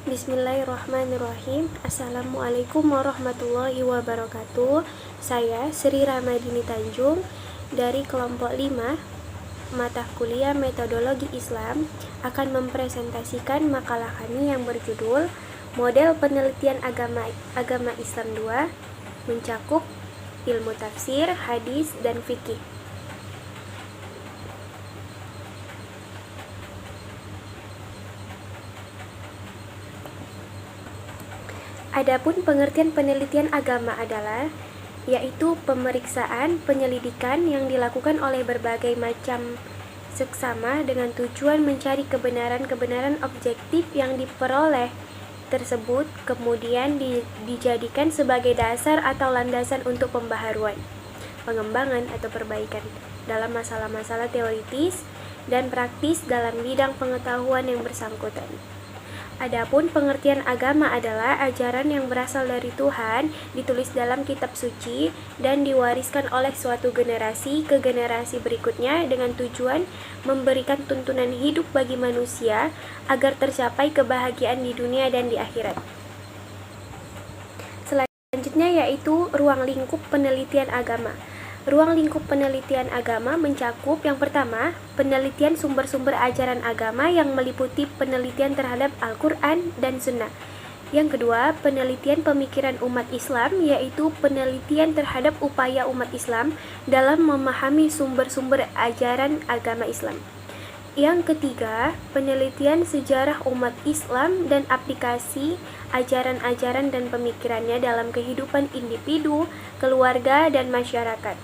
Bismillahirrahmanirrahim. Assalamualaikum warahmatullahi wabarakatuh. Saya Sri Ramadini Tanjung dari kelompok 5 mata kuliah Metodologi Islam akan mempresentasikan makalah kami yang berjudul Model Penelitian Agama Islam 2, mencakup ilmu tafsir, hadis, dan fikih. Adapun pengertian penelitian agama adalah yaitu pemeriksaan, penyelidikan yang dilakukan oleh berbagai macam seksama dengan tujuan mencari kebenaran-kebenaran objektif yang diperoleh tersebut kemudian dijadikan sebagai dasar atau landasan untuk pembaharuan, pengembangan atau perbaikan dalam masalah-masalah teoritis dan praktis dalam bidang pengetahuan yang bersangkutan. Adapun pengertian agama adalah ajaran yang berasal dari Tuhan, ditulis dalam kitab suci, dan diwariskan oleh suatu generasi ke generasi berikutnya dengan tujuan memberikan tuntunan hidup bagi manusia agar tercapai kebahagiaan di dunia dan di akhirat. Selanjutnya yaitu ruang lingkup penelitian agama. Ruang lingkup penelitian agama mencakup yang pertama, penelitian sumber-sumber ajaran agama yang meliputi penelitian terhadap Al-Quran dan Sunnah. Yang kedua, penelitian pemikiran umat Islam, yaitu penelitian terhadap upaya umat Islam dalam memahami sumber-sumber ajaran agama Islam. Yang ketiga, penelitian sejarah umat Islam dan aplikasi ajaran-ajaran dan pemikirannya dalam kehidupan individu, keluarga, dan masyarakat.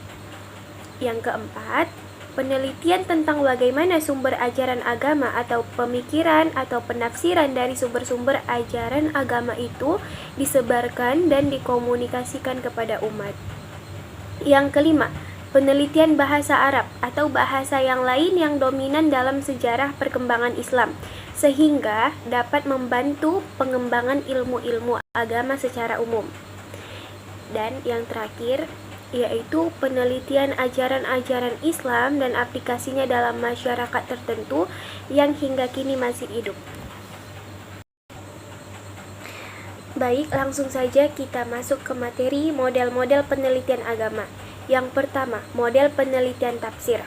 Yang keempat, penelitian tentang bagaimana sumber ajaran agama atau pemikiran atau penafsiran dari sumber-sumber ajaran agama itu disebarkan dan dikomunikasikan kepada umat. Yang kelima, penelitian bahasa Arab atau bahasa yang lain yang dominan dalam sejarah perkembangan Islam, sehingga dapat membantu pengembangan ilmu-ilmu agama secara umum. Dan yang terakhir, yaitu penelitian ajaran-ajaran Islam dan aplikasinya dalam masyarakat tertentu yang hingga kini masih hidup. Baik, langsung saja kita masuk ke materi model-model penelitian agama. Yang pertama, model penelitian tafsir.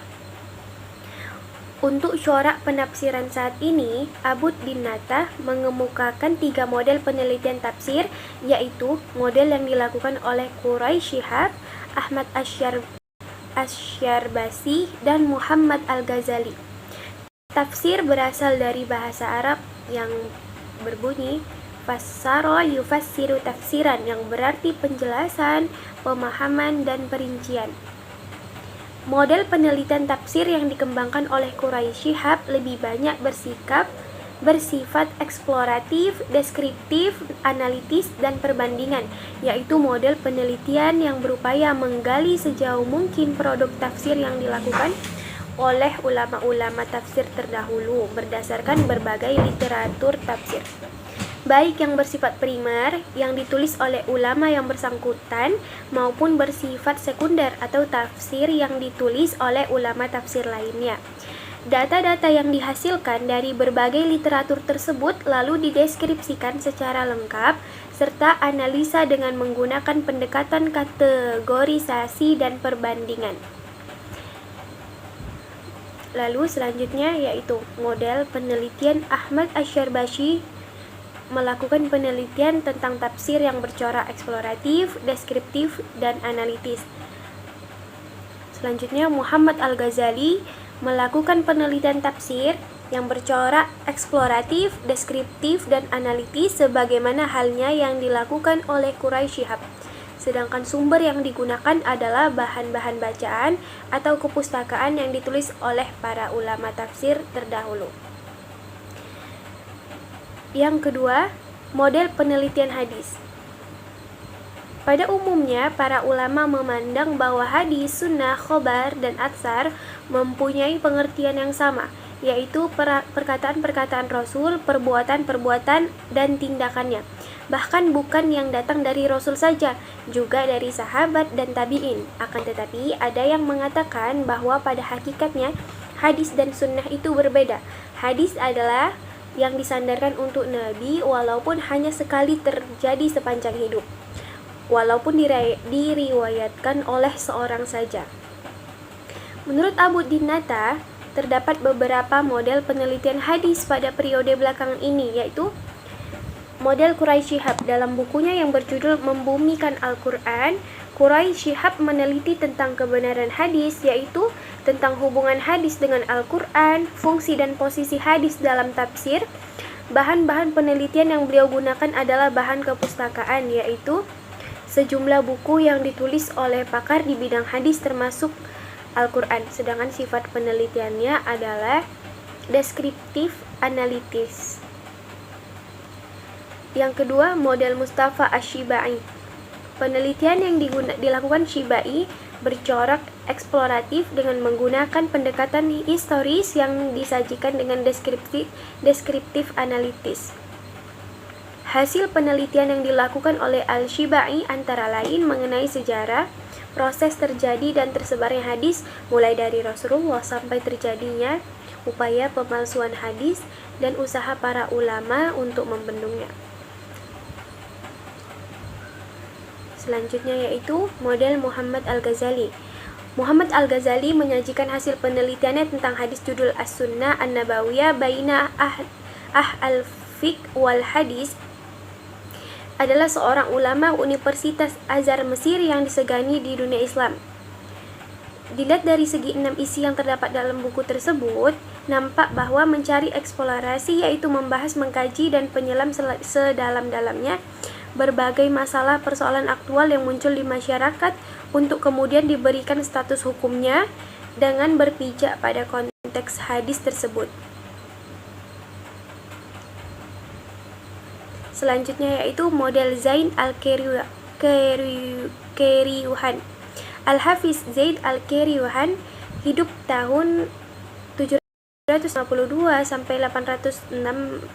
Untuk corak penafsiran saat ini, Abud bin Nattah mengemukakan 3 model penelitian tafsir, yaitu model yang dilakukan oleh Quraish Shihab, Ahmad Asy-Syarbasi, dan Muhammad Al-Ghazali. Tafsir berasal dari bahasa Arab yang berbunyi fassara yufassiru tafsiran, yang berarti penjelasan, pemahaman, dan perincian. Model penelitian tafsir yang dikembangkan oleh Quraish Shihab lebih banyak bersifat eksploratif, deskriptif, analitis, dan perbandingan, yaitu model penelitian yang berupaya menggali sejauh mungkin produk tafsir yang dilakukan oleh ulama-ulama tafsir terdahulu berdasarkan berbagai literatur tafsir, baik yang bersifat primer yang ditulis oleh ulama yang bersangkutan maupun bersifat sekunder atau tafsir yang ditulis oleh ulama tafsir lainnya. Data-data yang dihasilkan dari berbagai literatur tersebut lalu dideskripsikan secara lengkap serta analisa dengan menggunakan pendekatan kategorisasi dan perbandingan. Lalu selanjutnya yaitu model penelitian Ahmad Asy-Syarbasi melakukan penelitian tentang tafsir yang bercorak eksploratif, deskriptif, dan analitis. Selanjutnya Muhammad Al-Ghazali melakukan penelitian tafsir yang bercorak eksploratif, deskriptif, dan analitis sebagaimana halnya yang dilakukan oleh Quraish Shihab. Sedangkan sumber yang digunakan adalah bahan-bahan bacaan atau kepustakaan yang ditulis oleh para ulama tafsir terdahulu. Yang kedua, model penelitian hadis. Pada umumnya, para ulama memandang bahwa hadis, sunnah, khobar, dan atsar mempunyai pengertian yang sama, yaitu perkataan-perkataan Rasul, perbuatan-perbuatan, dan tindakannya. Bahkan bukan yang datang dari Rasul saja, juga dari sahabat dan tabi'in. Akan tetapi, ada yang mengatakan bahwa pada hakikatnya, hadis dan sunnah itu berbeda. Hadis adalah yang disandarkan untuk Nabi walaupun hanya sekali terjadi sepanjang hidup, walaupun diriwayatkan oleh seorang saja. Menurut Abu Dinata, terdapat beberapa model penelitian hadis pada periode belakangan ini, yaitu model Quraisy Shihab. Dalam bukunya yang berjudul Membumikan Al-Quran, Quraisy Shihab meneliti tentang kebenaran hadis, yaitu tentang hubungan hadis dengan Al-Quran, fungsi dan posisi hadis dalam tafsir. Bahan-bahan penelitian yang beliau gunakan adalah bahan kepustakaan, yaitu sejumlah buku yang ditulis oleh pakar di bidang hadis termasuk Al-Quran. Sedangkan sifat penelitiannya adalah deskriptif analitis. Yang kedua, model Mustafa Asy-Syibai. Penelitian yang dilakukan Syibai bercorak eksploratif dengan menggunakan pendekatan historis yang disajikan dengan deskriptif analitis. Hasil penelitian yang dilakukan oleh Al-Syibai antara lain mengenai sejarah, proses terjadi dan tersebarnya hadis mulai dari Rasulullah sampai terjadinya upaya pemalsuan hadis dan usaha para ulama untuk membendungnya. Selanjutnya yaitu model Muhammad Al-Ghazali. Muhammad Al-Ghazali menyajikan hasil penelitiannya tentang hadis judul As-Sunnah An-Nabawiyah Baina Al-Fiqh wal Hadis. Adalah seorang ulama Universitas Azhar Mesir yang disegani di dunia Islam. Dilihat dari segi 6 isi yang terdapat dalam buku tersebut, nampak bahwa mencari eksplorasi yaitu membahas, mengkaji, dan penyelam sedalam-dalamnya berbagai masalah persoalan aktual yang muncul di masyarakat untuk kemudian diberikan status hukumnya dengan berpijak pada konteks hadis tersebut. Selanjutnya yaitu model Zain Al-Keriuhan. Al-Hafiz Zaid Al-Keriuhan hidup tahun 752 sampai 806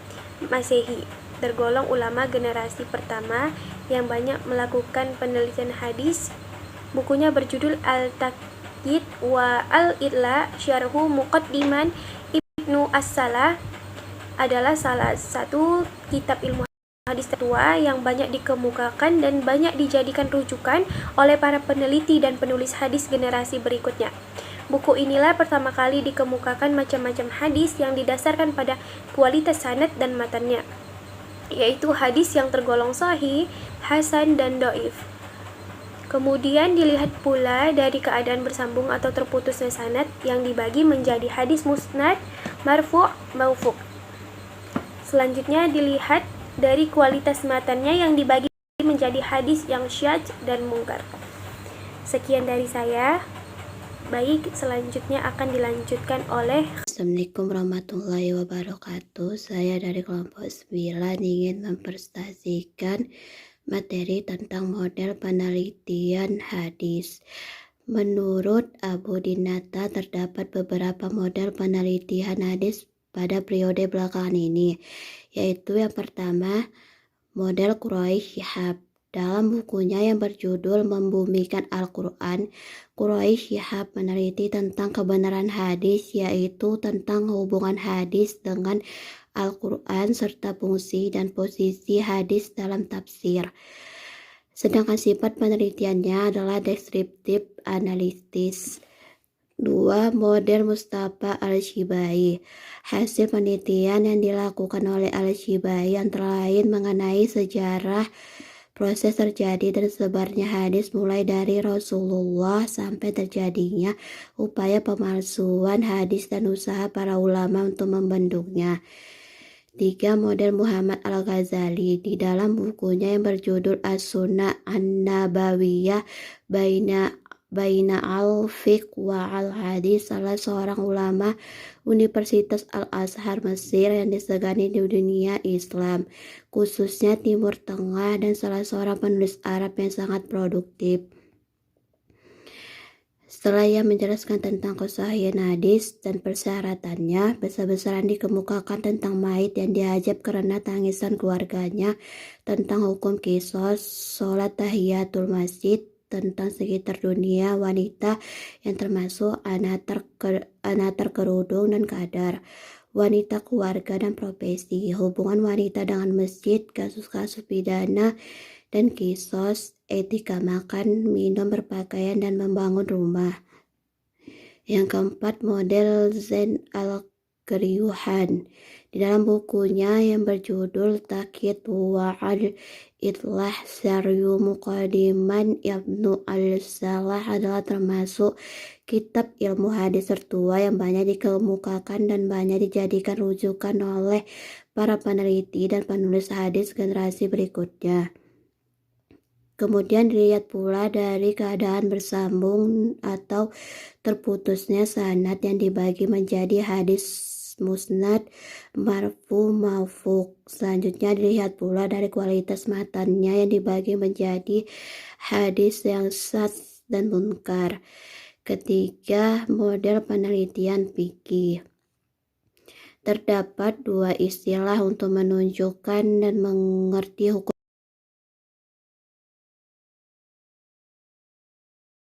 Masehi. Tergolong ulama generasi pertama yang banyak melakukan penelitian hadis. Bukunya berjudul Al-Taqyid wa Al-Idla Syarhu Muqaddiman Ibnu As-Salah adalah salah satu kitab ilmu hadis tertua yang banyak dikemukakan dan banyak dijadikan rujukan oleh para peneliti dan penulis hadis generasi berikutnya. Buku inilah pertama kali dikemukakan macam-macam hadis yang didasarkan pada kualitas sanad dan matannya, yaitu hadis yang tergolong sahih, hasan, dan dhaif. Kemudian dilihat pula dari keadaan bersambung atau terputusnya sanad yang dibagi menjadi hadis musnad, marfu', maufu'. Selanjutnya dilihat dari kualitas matannya yang dibagi menjadi hadis yang syadz dan mungkar. Sekian dari saya. Baik, selanjutnya akan dilanjutkan oleh Assalamualaikum warahmatullahi wabarakatuh. Saya dari kelompok 9 ingin mempresentasikan materi tentang model penelitian hadis. Menurut Abu Dinata, terdapat beberapa model penelitian hadis pada periode belakangan ini, yaitu yang pertama, model Quraisy Shihab. Dalam bukunya yang berjudul Membumikan Al-Quran, Quraisy Shihab meneliti tentang kebenaran hadis, yaitu tentang hubungan hadis dengan Al-Quran serta fungsi dan posisi hadis dalam tafsir. Sedangkan sifat penelitiannya adalah deskriptif analitis. 2. Model Mustafa Al-Syibai. Hasil penelitian yang dilakukan oleh Al-Syibai antara lain mengenai sejarah, proses terjadi dan sebarnya hadis mulai dari Rasulullah sampai terjadinya upaya pemalsuan hadis dan usaha para ulama untuk membendungnya. 3. Model Muhammad Al-Ghazali. Di dalam bukunya yang berjudul As-Sunnah An-Nabawiyah Baina Al-Fiqh wa Al-Hadis, salah seorang ulama Universitas Al-Azhar Mesir yang disegani di dunia Islam, khususnya Timur Tengah, dan salah seorang penulis Arab yang sangat produktif. Setelah ia menjelaskan tentang kesahihan hadis dan persyaratannya, besar-besaran dikemukakan tentang maid yang dihajab karena tangisan keluarganya, tentang hukum qisas, sholat tahiyatul masjid, tentang sekitar dunia wanita yang termasuk anak terkerudung dan kadar, wanita, keluarga, dan profesi, hubungan wanita dengan masjid, kasus-kasus pidana dan kisos, etika makan, minum, berpakaian, dan membangun rumah. Yang keempat, model Zen al-Qariuhan. Di dalam bukunya yang berjudul Taqyid wa'al Itlah Syaryu Muqaddiman, Ibnu al-Salah adalah termasuk kitab ilmu hadis tertua yang banyak dikemukakan dan banyak dijadikan rujukan oleh para peneliti dan penulis hadis generasi berikutnya. Kemudian dilihat pula dari keadaan bersambung atau terputusnya sanad yang dibagi menjadi hadis musnad, marfu, maufuq. Selanjutnya dilihat pula dari kualitas matannya yang dibagi menjadi hadis yang sats dan munkar. Ketiga, model penelitian fikih. Terdapat dua istilah untuk menunjukkan dan mengerti hukum